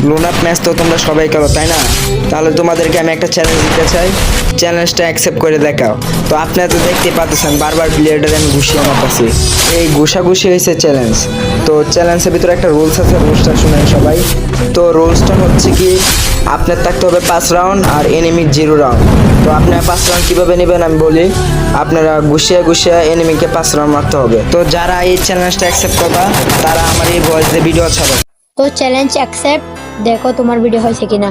Loan up match তো তোমরা সবাই খেলো তাই না? তাহলে তোমাদেরকে আমি একটা চ্যালেঞ্জ দিতে চাই, চ্যালেঞ্জটা অ্যাকসেপ্ট করে দেখাও। তো আপনারা তো দেখতে পাচ্ছেন বারবার প্লেয়ারদের আমি ঘুষিয়ে মারতেছি, এই ঘুষাঘুষি হয়েছে চ্যালেঞ্জ। তো চ্যালেঞ্জের ভিতরে একটা রুলস আছে, রুলসটা শুনেন সবাই। তো রুলসটা হচ্ছে কি, আপনার থাকতে হবে 5 রাউন্ড আর এনিমির 0 রাউন্ড। তো আপনারা 5 রাউন্ড কীভাবে নেবেন আমি বলি, আপনারা ঘুষিয়ে ঘুষিয়ে এনিমিকে 5 রাউন্ড মারতে হবে। তো যারা এই চ্যালেঞ্জটা অ্যাকসেপ্ট করবা তারা আমার এই ভয়েস দিয়ে ভিডিও ছাড়ো। তো চ্যালেঞ্জ অ্যাকসেপ্ট, দেখো তোমার ভিডিও হয়েছে কিনা।